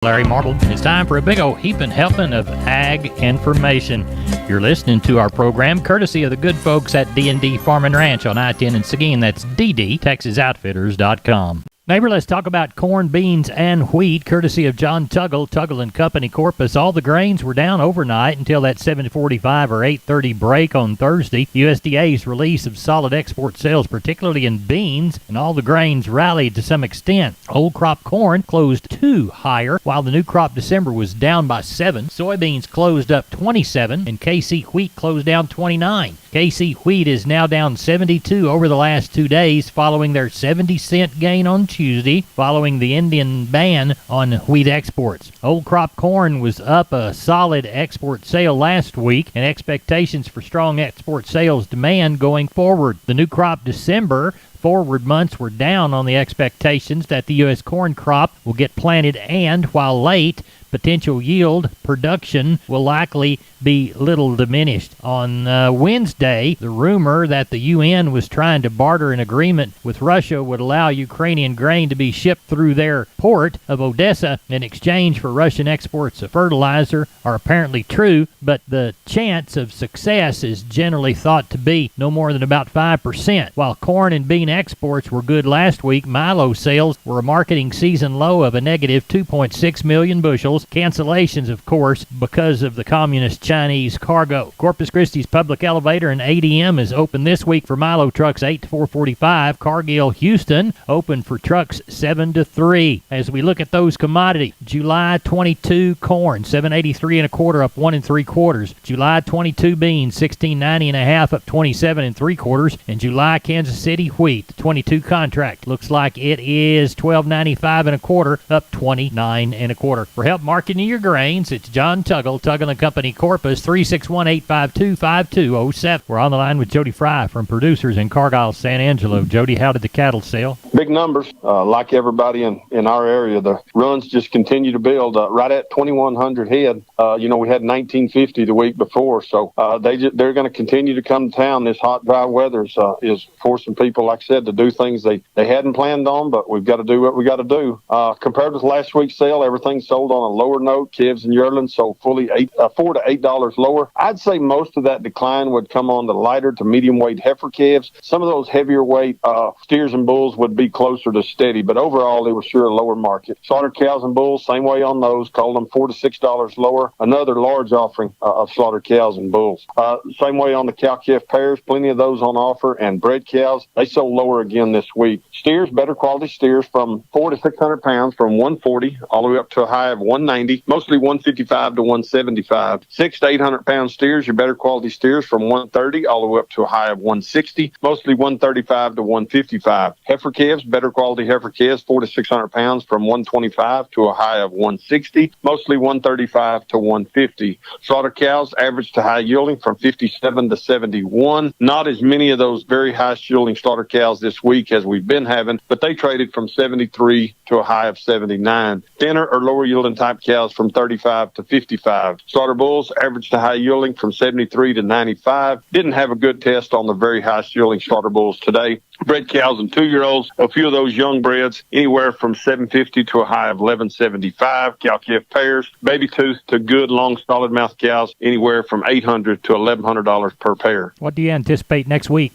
Larry Marble. It's time for a big old heaping helping of ag information. You're listening to our program courtesy of the good folks at D&D Farm and Ranch on I-10 in Seguin. That's ddtexasoutfitters.com. Neighbor, let's talk about corn, beans, and wheat, courtesy of John Tuggle and Company Corpus. All the grains were down overnight until that 7:45 or 8:30 break on Thursday. USDA's release of solid export sales, particularly in beans, and all the grains rallied to some extent. Old crop corn closed 2 higher, while the new crop December was down by 7. Soybeans closed up 27, and KC wheat closed down 29. KC wheat is now down 72 over the last 2 days, following their 70-cent gain on Tuesday, following the Indian ban on wheat exports. Old crop corn was up a solid export sale last week, and expectations for strong export sales demand going forward. The new crop December forward months were down on the expectations that the U.S. corn crop will get planted, and while late, potential yield production will likely be little diminished. On Wednesday, the rumor that the UN was trying to barter an agreement with Russia would allow Ukrainian grain to be shipped through their port of Odessa in exchange for Russian exports of fertilizer are apparently true, but the chance of success is generally thought to be no more than about 5%. While corn and bean exports were good last week, milo sales were a marketing season low of a negative 2.6 million bushels. Cancellations, of course, because of the communist Chinese cargo. Corpus Christi's public elevator and ADM is open this week for milo trucks 8 to 445. Cargill Houston open for trucks 7 to 3. As we look at those commodities, July 22 corn 783 and a quarter, up 1 3/4. July 22 beans 1690 and a half, up 27 3/4. And July Kansas City wheat 22 contract looks like it is 1295 and a quarter, up 29 and a quarter. For help marketing your grains, it's John Tuggle and Company Corpus, 361-852-5207. We're on the line with Jody Fry from Producers in Cargyle, San Angelo. Jody, how did the cattle sell? Big numbers. Like everybody in our area, the runs just continue to build. Right at 2,100 head. We had 1,950 the week before, so they're going to continue to come to town. This hot, dry weather is forcing people, like I said, to do things they hadn't planned on, but we've got to do what we got to do. Compared with last week's sale, everything sold on a lower note. Calves and yearlings sold fully $4 to $8 lower. I'd say most of that decline would come on the lighter to medium weight heifer calves. Some of those heavier weight steers and bulls would be closer to steady, but overall they were sure a lower market. Slaughtered cows and bulls, same way on those, called them $4 to $6 lower. Another large offering of slaughtered cows and bulls. Same way on the cow-calf pairs, plenty of those on offer, and bred cows, they sold lower again this week. Steers, better quality steers from 400 to 600 pounds, from 140 all the way up to a high of 190, mostly 155 to 175. 600 to 800 pound steers, your better quality steers, from 130 all the way up to a high of 160, mostly 135 to 155. Heifer calves, better quality heifer calves, 400 to 600 pounds, from 125 to a high of 160, mostly 135 to 150. Slaughter cows, average to high yielding from 57 to 71. Not as many of those very high yielding slaughter cows this week as we've been having, but they traded from 73 to a high of 79. Thinner or lower yielding type cows from 35 to 55. Slaughter bulls, average to high yielding from 73 to 95. Didn't have a good test on the very high yielding slaughter bulls today. Bred cows and 2-year-olds, a few of those young breds, anywhere from 750 to a high of 1175. Cow-calf pairs, baby tooth to good long solid mouth cows, anywhere from $800 to $1,100 per pair. What do you anticipate next week?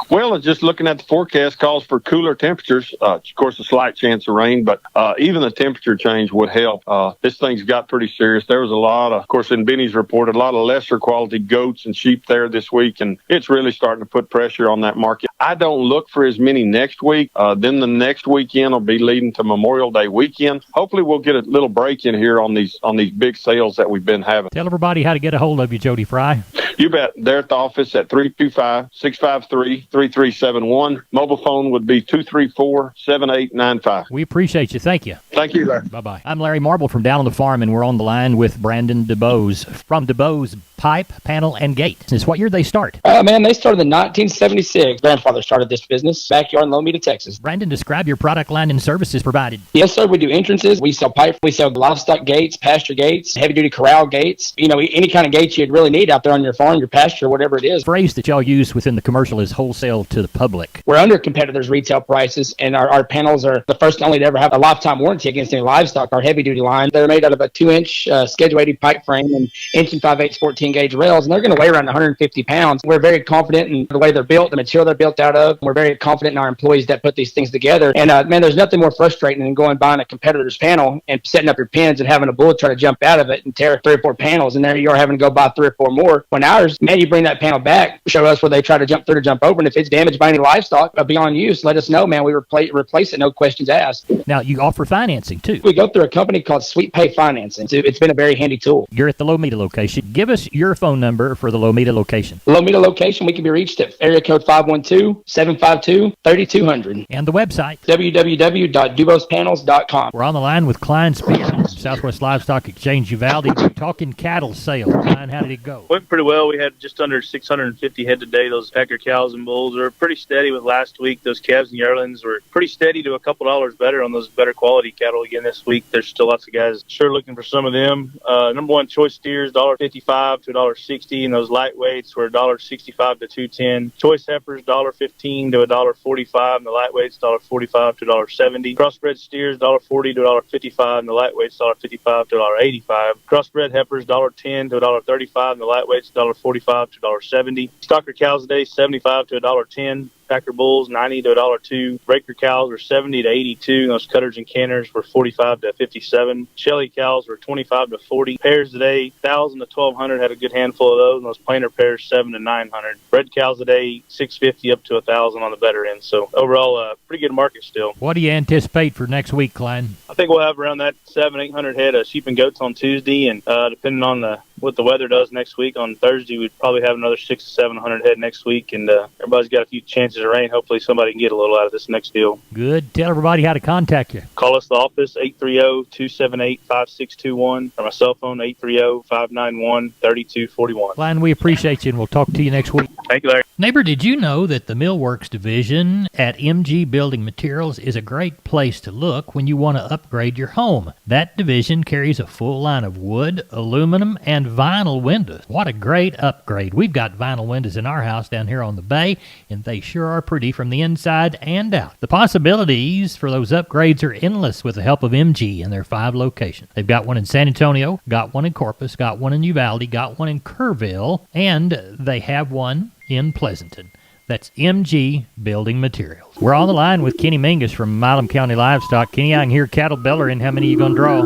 Well, just looking at the forecast calls for cooler temperatures. Of course, a slight chance of rain, but even the temperature change would help. This thing's got pretty serious. There was a lot of course, in Benny's report, a lot of lesser quality goats and sheep there this week, and it's really starting to put pressure on that market. I don't look for as many next week. Then the next weekend will be leading to Memorial Day weekend. Hopefully we'll get a little break in here on these big sales that we've been having. Tell everybody how to get a hold of you, Jody Fry. You bet. They're at the office at 325-653-3371. Mobile phone would be 234-7895. We appreciate you. Thank you. Thank you, Larry. Bye-bye. I'm Larry Marble from Down on the Farm, and we're on the line with Brandon DeBose from DeBose Pipe, Panel, and Gate. Since what year did they start? Man, they started in 1976. Grandfather started this business backyard in Lomita, Texas. Brandon, describe your product line and services provided. Yes, sir. We do entrances. We sell pipe. We sell livestock gates, pasture gates, heavy-duty corral gates. Any kind of gates you'd really need out there on your farm, your pasture, whatever it is. The phrase that y'all use within the commercial is wholesale to the public. We're under competitors' retail prices, and our panels are the first and only to ever have a lifetime warranty warranty against any livestock. Our heavy duty line, they're made out of a 2-inch schedule 80 pipe frame and 1 5/8 14 gauge rails, and they're going to weigh around 150 pounds. We're very confident in the way they're built, the material they're built out of. We're very confident in our employees that put these things together. And man, there's nothing more frustrating than going buying a competitor's panel and setting up your pins and having a bull try to jump out of it and tear 3 or 4 panels, and there you are having to go buy 3 or 4 more. When ours, man, you bring that panel back, show us where they try to jump through to jump over, and if it's damaged by any livestock beyond use, let us know, man. We replace it, no questions asked. Now, you offer financing, too. We go through a company called Sweet Pay Financing. It's been a very handy tool. You're at the Lomita location. Give us your phone number for the Lomita location. Lomita location, we can be reached at area code 512-752-3200. And the website? www.dubospanels.com. We're on the line with Klein Spear from Southwest Livestock Exchange Uvalde. We're talking cattle sales. Klein, how did it go? Went pretty well. We had just under 650 head today. Those Packer cows and bulls are pretty steady with last week. Those calves and yearlings were pretty steady to a couple dollars better on those better quality cattle again this week. There's still lots of guys sure looking for some of them. Number one choice steers, $1.55 to $1.60, and those lightweights were $1.65 to $2.10. Choice heifers, $1.15 to $1.45, and the lightweights $1.45 to $1.70. Crossbred steers, $1.40 to $1.55, and the lightweights $1.55 to $1.85. Crossbred heifers, $1.10 to $1.35, and the lightweights $1.45 to $1.70. Stocker cows today, $75 to $1.10. Packer bulls, $90 to $1.02. Breaker cows were $70 to $82. And those cutters and canners were $45 to $57. Shelly cows were $25 to $40. Pairs today, $1,000 to $1,200. Had a good handful of those. And those plainer pairs, $700 to $900. Bred cows today, $650 up to $1,000 on the better end. So overall, pretty good market still. What do you anticipate for next week, Klein? I think we'll have around that 700-800 head of sheep and goats on Tuesday, and depending on what the weather does next week, on Thursday we'd probably have another 600 to 700 head next week, and everybody's got a few chances of rain. Hopefully somebody can get a little out of this next deal. Good. Tell everybody how to contact you. Call us the office, 830-278-5621, or my cell phone, 830-591-3241. Klein, we appreciate you, and we'll talk to you next week. Thank you, Larry. Neighbor, did you know that the Millworks division at MG Building Materials is a great place to look when you want to upgrade your home? That division carries a full line of wood, aluminum, and vinyl windows. What a great upgrade. We've got vinyl windows in our house down here on the bay, and they sure are pretty from the inside and out. The possibilities for those upgrades are endless with the help of MG and their 5 locations. They've got one in San Antonio, got one in Corpus, got one in Uvalde, got one in Kerrville, and they have one in Pleasanton. That's MG Building Materials. We're on the line with Kenny Mingus from Milam County Livestock. Kenny, I can hear cattle bellering. How many are you going to draw?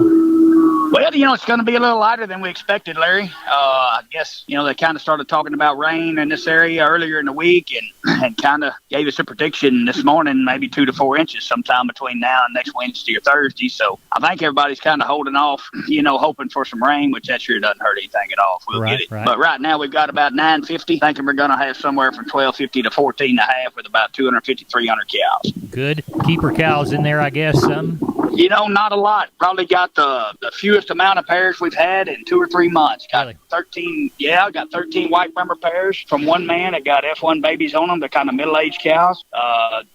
Well, it's going to be a little lighter than we expected, Larry. I guess, they kind of started talking about rain in this area earlier in the week and kind of gave us a prediction this morning, maybe 2 to 4 inches sometime between now and next Wednesday or Thursday. So I think everybody's kind of holding off, hoping for some rain, which that sure doesn't hurt anything at all if we'll get it. Right. But right now we've got about 950. Thinking we're going to have somewhere from 1250 to 14.5 with about 250, 300 cows. Good. Keeper cows in there, I guess, some? Not a lot. Probably got the fewest amount of pairs we've had in 2 or 3 months. Got really? 13, got 13 white Bremer pairs from one man that got F1 babies on them. They're kind of middle-aged cows.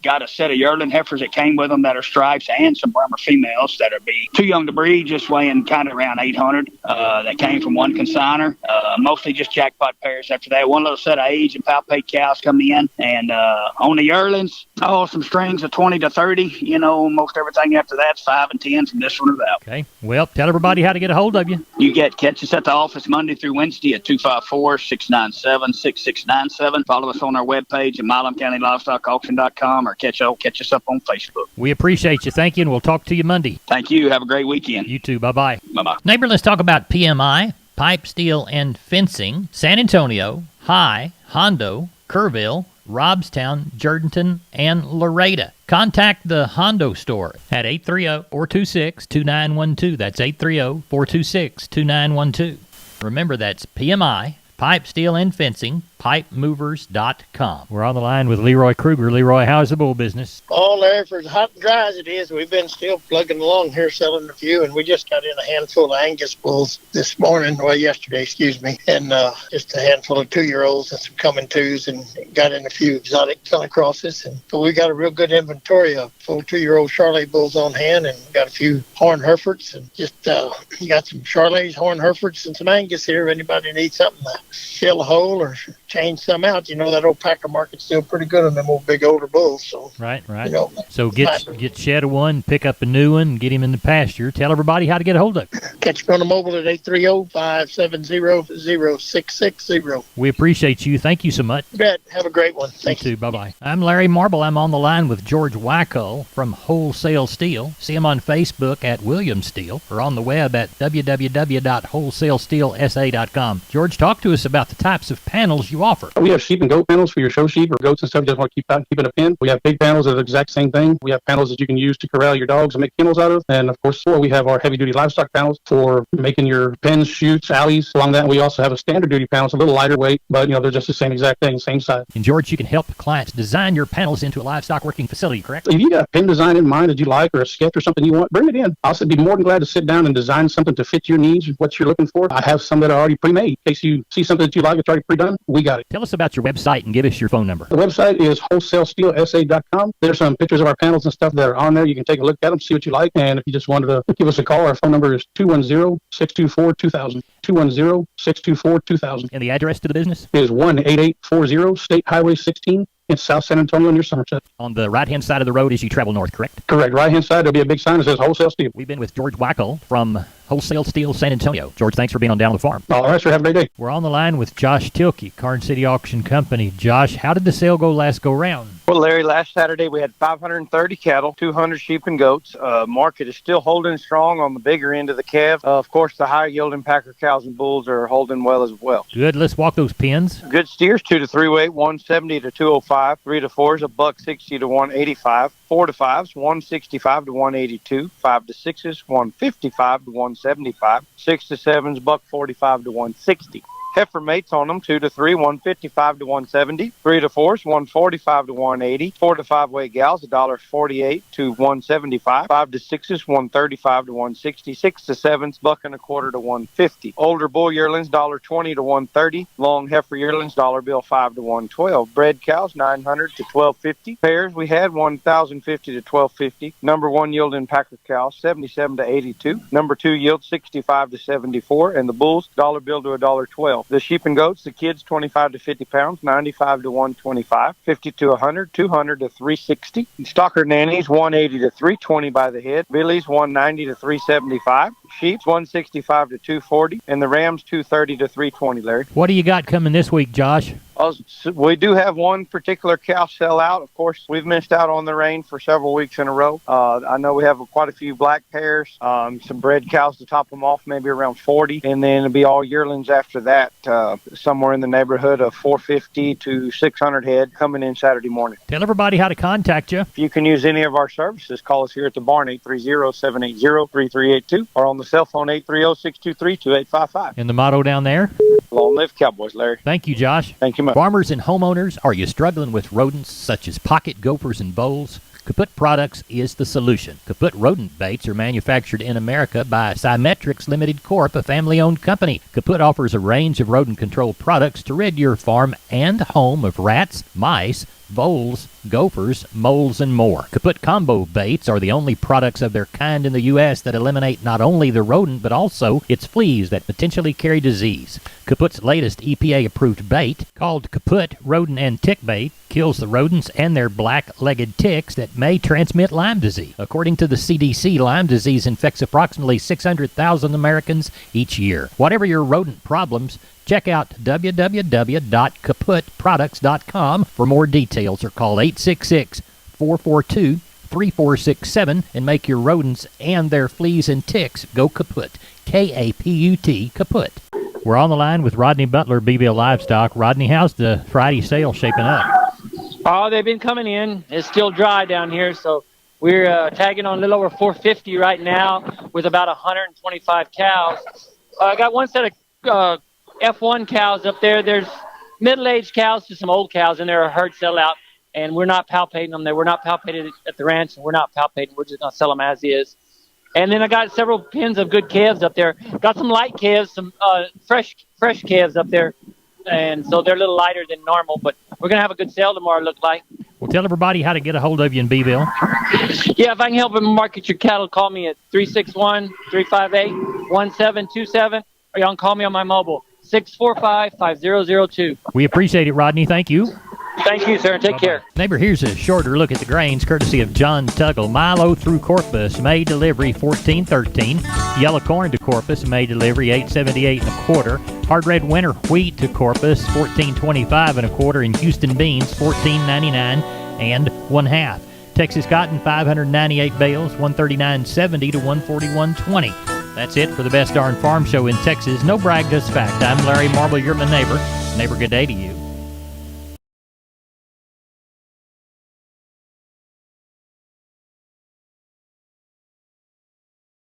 Got a set of yearling heifers that came with them that are stripes, and some Bremer females that are too young to breed, just weighing kind of around 800. That came from one consigner. Mostly just jackpot pairs after that. One little set of age and palpate cows come in. And on the yearlings, some strings of 20 to 30. Most everything after that's 5 and 10 from this one or that. Okay. Well, tell everybody how to get a hold of you. You catch us at the office Monday through Wednesday at 254-697-6697. Follow us on our webpage at MilamCountyLivestockAuction.com or catch us up on Facebook. We appreciate you. Thank you, and we'll talk to you Monday. Thank you. Have a great weekend. You too. Bye-bye. Bye-bye. Neighbor, let's talk about PMI, Pipe, Steel, and Fencing, San Antonio, High, Hondo, Kerrville, Robstown, Jourdanton, and Laredo. Contact the Hondo store at 830-426-2912. That's 830-426-2912. Remember, that's PMI, Pipe, Steel, and Fencing, pipemovers.com. We're on the line with Leroy Kruger. Leroy, how's the bull business? Oh, Larry, for as hot and dry as it is, we've been still plugging along here selling a few, and we just got in a handful of Angus bulls yesterday, and just a handful of 2-year-olds and some coming twos, and got in a few exotic color crosses. And so we got a real good inventory of full 2-year-old Charolais bulls on hand, and got a few horn Herefords, and just you got some Charolais, horn Herefords, and some Angus here if anybody needs something to fill a hole or change some out. You know, that old Packer market's still pretty good on them old big older bulls. So Right. you know, So get shed of one, pick up a new one, get him in the pasture. Tell everybody how to get a hold of you. catch me on the mobile at 830-570-0660. We appreciate you. Thank you so much. You bet. Have a great one. Thank you. You too. Bye-bye. I'm Larry Marble. I'm on the line with George Wackel from Wholesale Steel. See him on Facebook at William Steel or on the web at www.wholesalesteelsa.com. George, talk to us about the types of panels you offer. We have sheep and goat panels for your show sheep or goats and stuff. You just want to keep in a pen. We have big panels that are the exact same thing. We have panels that you can use to corral your dogs and make kennels out of. And of course, we have our heavy duty livestock panels for making your pens, chutes, alleys. Along that, we also have a standard duty panel. It's a little lighter weight, but they're just the same exact thing, same size. And George, you can help clients design your panels into a livestock working facility, correct? If you got a pen design in mind that you like or a sketch or something you want, bring it in. I'll be more than glad to sit down and design something to fit your needs, what you're looking for. I have some that are already pre-made. In case you see something that you like, it's already pre-done, we got it. Tell us about your website and give us your phone number. The website is wholesalesteelsa.com. There's some pictures of our panels and stuff that are on there. You can take a look at them, see what you like. And if you just wanted to give us a call, our phone number is 210-624-2000. 210-624-2000. And the address to the business? Is 18840 State Highway 16 in South San Antonio near Somerset. On the right-hand side of the road as you travel north, correct? Correct. Right-hand side, there'll be a big sign that says Wholesale Steel. We've been with George Wackel from Wholesale Steel San Antonio. George, thanks for being on Down on the Farm. All right, sir. Have a great day. We're on the line with Josh Tilkey, Karn City Auction Company. Josh, how did the sale go last go round? Well, Larry, last Saturday we had 530 cattle, 200 sheep and goats. Market is still holding strong on the bigger end of the calf. Of course, the higher yielding Packer cows and bulls are holding well as well. Good. Let's walk those pins. Good steers, 2 to 3 weight, 170 to 205. 3 to 4s, $160 to 185. 4 to 5s, 165 to 182. 5 to 6s, 155 to 175. 6 to 7s, $145 to 160. Heifer mates on them, 2 to 3, 155 to 170. 3 to 4s, 145 to 180. 4 to 5 weight gals, $1.48 to 175. 5 to 6s, 135 to 160. 6 to 7s, $1.25 to 150. Older bull yearlings, $1.20 to 130. Long heifer yearlings, $5 to 112. Bred cows, 900 to 1250. Pairs we had 1,050 to 1250. Number 1 yielding Packer cows, 77 to 82. Number 2 yield, 65 to 74. And the bulls, $1 bill to $1.12. The sheep and goats, the kids, 25 to 50 pounds, 95 to 125, 50 to 100, 200 to 360. Stocker nannies, 180 to 320 by the head. Billies, 190 to 375. Sheep's 165 to 240, and the Rams 230 to 320, Larry. What do you got coming this week, Josh? We do have one particular cow sell out. Of course, we've missed out on the rain for several weeks in a row. I know we have quite a few black pairs, some bred cows to top them off, maybe around 40, and then it'll be all yearlings after that, somewhere in the neighborhood of 450 to 600 head coming in Saturday morning. Tell everybody how to contact you. If you can use any of our services, call us here at the barn, 830-780-3382, or on the cell phone, 830-623-2855. And the motto down there? Long live Cowboys, Larry. Thank you, Josh. Thank you much. Farmers and homeowners, are you struggling with rodents such as pocket gophers and voles? Kaput Products is the solution. Kaput rodent baits are manufactured in America by Symmetrics Limited Corp., a family-owned company. Kaput offers a range of rodent control products to rid your farm and home of rats, mice, voles, gophers, moles, and more. Kaput Combo Baits are the only products of their kind in the U.S. that eliminate not only the rodent but also its fleas that potentially carry disease. Kaput's latest EPA-approved bait, called Kaput Rodent and Tick Bait, kills the rodents and their black-legged ticks that may transmit Lyme disease. According to the CDC, Lyme disease infects approximately 600,000 Americans each year. Whatever your rodent problems, check out www.kaputproducts.com for more details or call 866-442-3467 and make your rodents and their fleas and ticks go kaput. K-A-P-U-T, kaput. We're on the line with Rodney Butler, BBL Livestock. Rodney, how's the Friday sale shaping up? Oh, they've been coming in. It's still dry down here, so we're tagging on a little over 450 right now with about 125 cows. I got one set of F1 cows up there. There's middle-aged cows to some old cows, and they're a herd sellout, and we're not palpating them there. We're not palpated at the ranch, and we're not palpating. We're just going to sell them as is. And then I got several pins of good calves up there. Got some light calves, some fresh calves up there. And so they're a little lighter than normal, but we're going to have a good sale tomorrow, it looks like. Well, tell everybody how to get a hold of you in Beeville. Yeah, if I can help them market your cattle, call me at 361-358-1727, or you can call me on my mobile, 645-5002. We appreciate it, Rodney. Thank you. Thank you, sir. Take care. Neighbor, here's a shorter look at the grains courtesy of John Tuggle. Milo through Corpus, May delivery 14.13. Yellow corn to Corpus, May delivery 8.78 1/4. Hard red winter wheat to Corpus 14.25 1/4, and Houston beans 14.99 1/2. Texas cotton 598 bales 139.70 to 141.20. That's it for the Best Darn Farm Show in Texas. No brag, just fact. I'm Larry Marble. You're my neighbor. Neighbor, good day to you.